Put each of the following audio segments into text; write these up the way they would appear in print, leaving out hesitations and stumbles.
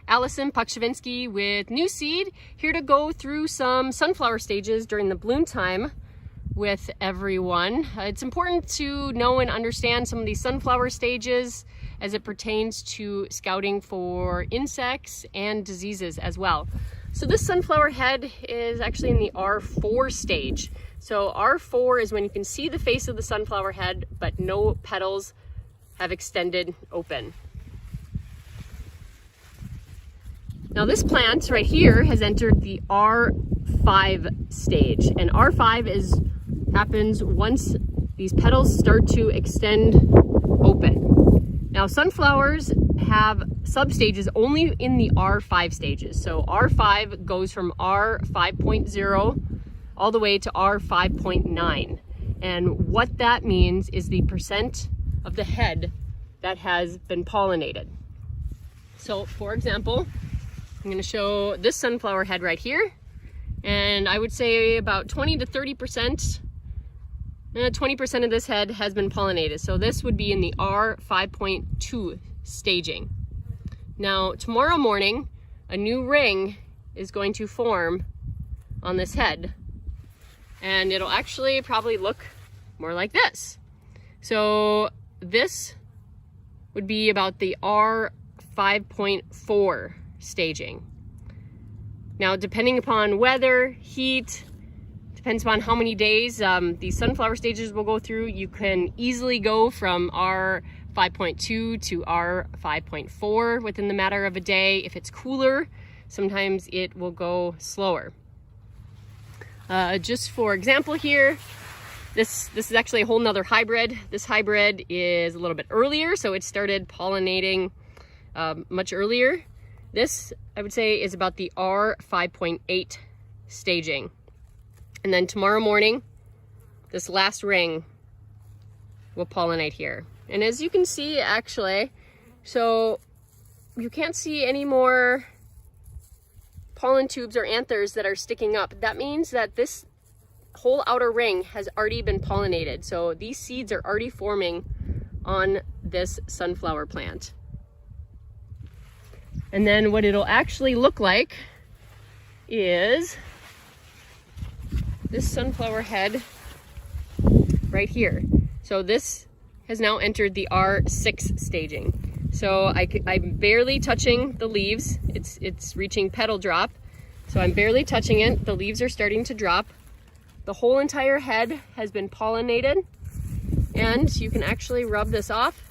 Allison Pakshavinsky with Nuseed, here to go through some sunflower stages during the bloom time with everyone. It's important to know and understand some of these sunflower stages as it pertains to scouting for insects and diseases as well. So this sunflower head is actually in the R4 stage. So R4 is when you can see the face of the sunflower head, but no petals have extended open. Now this plant right here has entered the R5 stage, and R5 happens once these petals start to extend open. Now sunflowers have substages only in the R5 stages. So R5 goes from R5.0 all the way to R5.9. And what that means is the percent of the head that has been pollinated. So for example, I'm going to show this sunflower head right here, and I would say about 20 to 30%, 20% of this head has been pollinated. So this would be in the R5.2 staging. Now tomorrow morning, a new ring is going to form on this head, and it'll actually probably look more like this. So this would be about the R5.4 staging. Now, depending upon weather, heat, depends upon how many days these sunflower stages will go through, you can easily go from R5.2 to R5.4 within the matter of a day. If it's cooler, sometimes it will go slower. Just for example here, this is actually a whole nother hybrid. This hybrid is a little bit earlier, so it started pollinating much earlier. This, I would say, is about the R5.8 staging. And then tomorrow morning, this last ring will pollinate here. And as you can see, actually, so you can't see any more pollen tubes or anthers that are sticking up. That means that this whole outer ring has already been pollinated. So these seeds are already forming on this sunflower plant. And then what it'll actually look like is this sunflower head right here. So this has now entered the R6 staging. So I'm barely touching the leaves. It's reaching petal drop. So I'm barely touching it. The leaves are starting to drop. The whole entire head has been pollinated, and you can actually rub this off,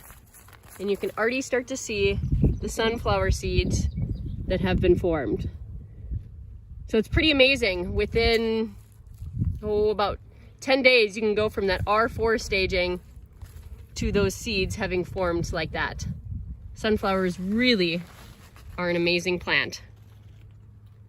and you can already start to see the sunflower seeds that have been formed. So it's pretty amazing. Within about 10 days, you can go from that R4 staging to those seeds having formed like that. Sunflowers really are an amazing plant.